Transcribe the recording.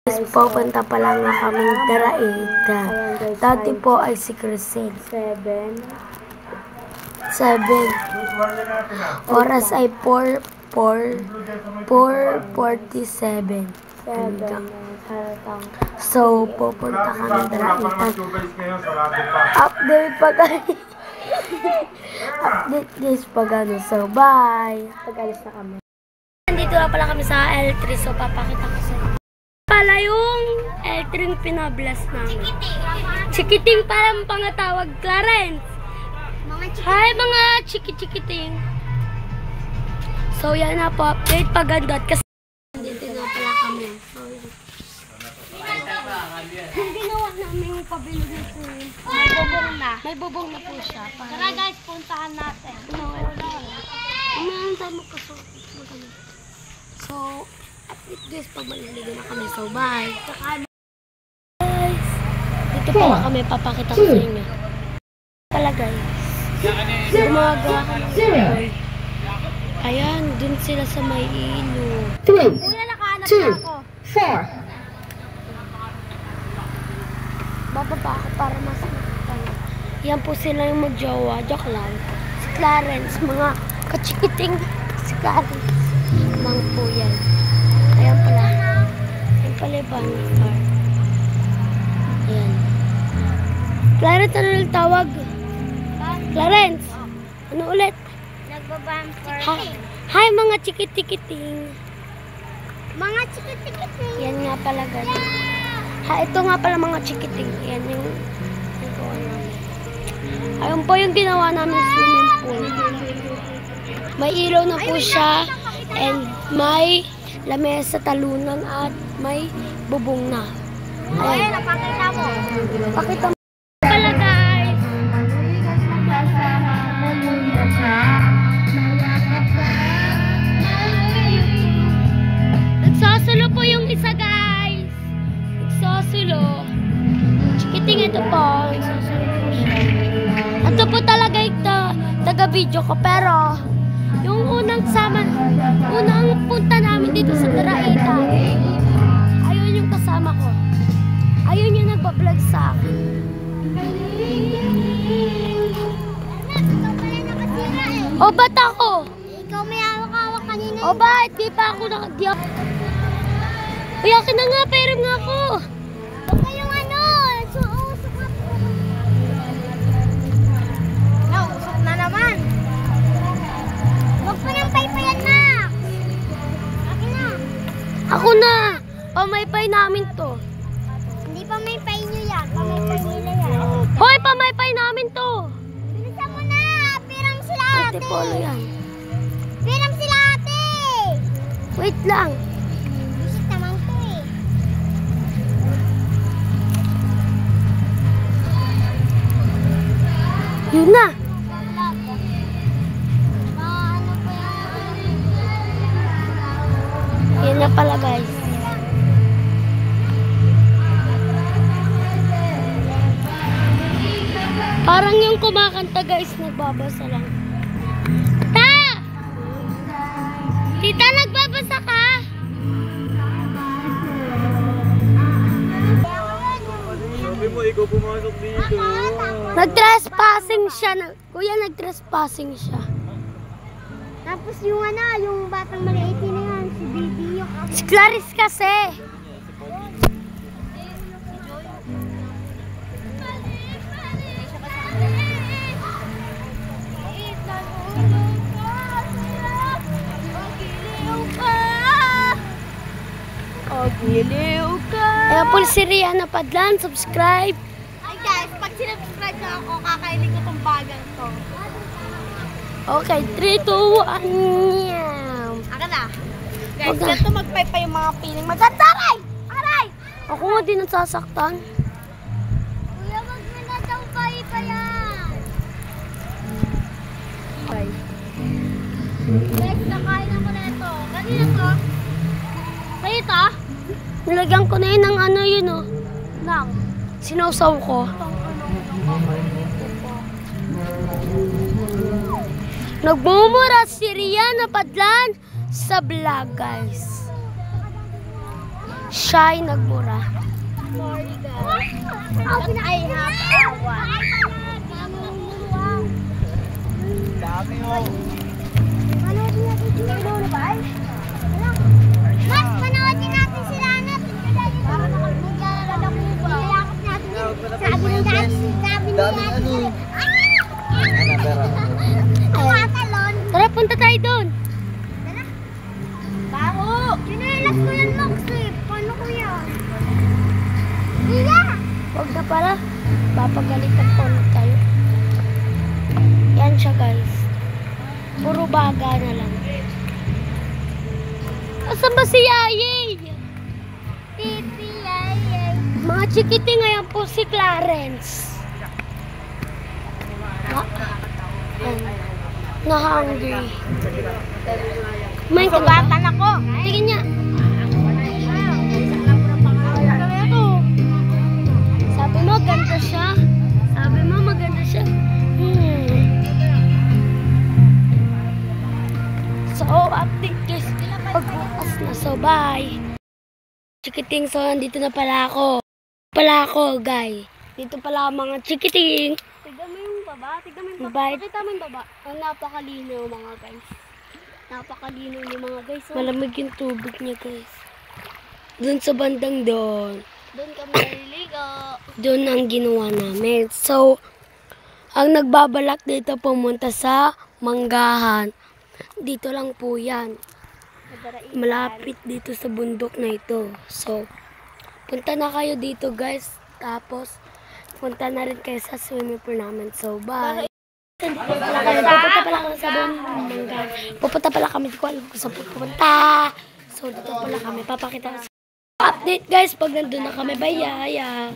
Pupunta pa lang na kaming Daraita. Dati po ay si Crisel. 7. Oras ay 4:47. So, pupunta kami Daraita. Update pa guys. Update guys pag ano. So, bye. Pag-alis na kami. Nandito na pala kami sa L3. So, papakita ko sa inyo. Pala yung L3 pinablast namin. Chikiting parang pangatawag, Clarence. Hi mga chikiting. So yan na po, update pagandot kasi dito na pala kami. Yung ginawa namin yung pabilog na po. May bubong na. May bubong na po siya. Tara guys, puntahan natin. Umahan tayo magkasuot. So, update guys pag maliligo na kami. So bye. Guys, dito pala kami, papakita ko sa inyo. Pala guys. Gumagawa ka ng boy. Ayan, dun sila sa may ilo. 3, 2, 4. Bababa ako para mas makita. Yan po sila yung magjowa. Joke lang. Si Clarence, mga kachikiting si Clarence. Lang po yan. Ayan pala. Ayan pala yung banner. Ayan. Clarence, ano ulit tawag? Clarence, ano ulit? Nagbabumper. Hi mga chikitikiting. Mga chikiting. Yan nga pala ganun. Ha, ito nga pala mga chikiting. Yan yung gawa namin. Ayun po yung ginawa namin swimming pool. May ilaw na po siya. And may lamesa talunan at may bubong na. Ayan. Napakita mo. Pakita mo. Pala guys. Nagsasulo po yung isa guys. Nagsasulo. Chikiting ito po. Nagsasulo po siya. Ito po talaga ito. Taga-video ko. Pero yung unang punta namin dito sa Daraita. Ayun yung kasama ko. Ayun yung nagbablog sa akin. O ba't ako? Ikaw may hawak-hawak kanina. O ba't di pa ako nakadiyak? Uy, akin na nga, pero nga ako. Huwag kayong ano, usok na po. Usok na naman. Huwag pa ng paypayan na. Akin na. Ako na. Pamaypay namin to. Hindi pa may pay nyo yan. Pamaypay nila yan. Hoy, pamaypay namin to. Bilisan mo na. Pirang sila ate. Ate Polo yan. Pirang sila ate. Wait lang. Bisit naman to eh. Yun na. Ano pa yan? Yun na pala guys. Parang yung kumakanta guys, nagbabasa lang. Ta! Tita, nagbabasa ka? Sabi mo, ikaw pumasok dito. Nag-trespassing siya. Kuya, nag-trespassing siya. Tapos yung ano, yung batang maliit na yan, si Baby yung Si Clarice kasi. Giliw ka! Ayan po si Rihanna Padlan. Subscribe. Ay guys, pag sinubscribe na ako, kakainin ko tong bagang to. Okay, 3, 2, 1. Yam. Aka na. Guys, Okay. ganito magpaypa yung mga piling. Magkantaray! Aray! Ako nga din nasasaktan. Kuya, wag mo na daw paypa yan. Guys, nakain ako na ito. Kanina to? Sa'yo to? Nilagyan ko na yun ng ano yun oh. Nang. Sinawsaw ko. Nagmumura si Rihanna Padlan sa vlog guys. Siya ay nagmura. Sorry guys. I have awan. Dami oh. Panoodin natin si Lolo ba? Mas, panoodin natin sila na. Para naglalala ko ba? Nilakap natin. Sabi ni Daddy. Sabi ni Daddy. Ano, Vera? Tumatalon. Tara, punta tayo doon. Baho! Sinelas ko yan, Moxie. Paano ko yan? Iya! Huwag na pala. Papagalitan po ulit tayo. Yan siya guys. Puro baga na lang. Asan ba si Yayay? Titi, yay, Mga chikiti ngayon po si Clarence. Na-hungry. May Sugatan ako. tingin niya. Sabi mo, ganda siya. Sabi mo, maganda siya. So, update guys. Pagbukas na. So, bye. Chikiting, so, nandito na pala ako. Guys. Dito pala ang mga chikiting. Tignan mo yung baba. Tignan mo yung baba. Bye. Pakita mo yung baba. Ang napakalinaw mga guys. Napakalino ni mga guys. Oh. Malamig yung tubig niya guys. Doon sa bandang doon. Doon kami naliligo. Doon ang ginawa namin. So, ang nagbabalak dito pumunta sa Manggahan. Dito lang po yan. Malapit dito sa bundok na ito. So, punta na kayo dito guys. Tapos, punta na rin kayo sa swimming pool namin. So, bye. Pupunta pala kami sa Manggahan. Pupunta pala kami. Di ko alam kung saan pupunta. So, dito pala kami. Papakita ko sa update guys pag nandun na kami. Bye, Yaya.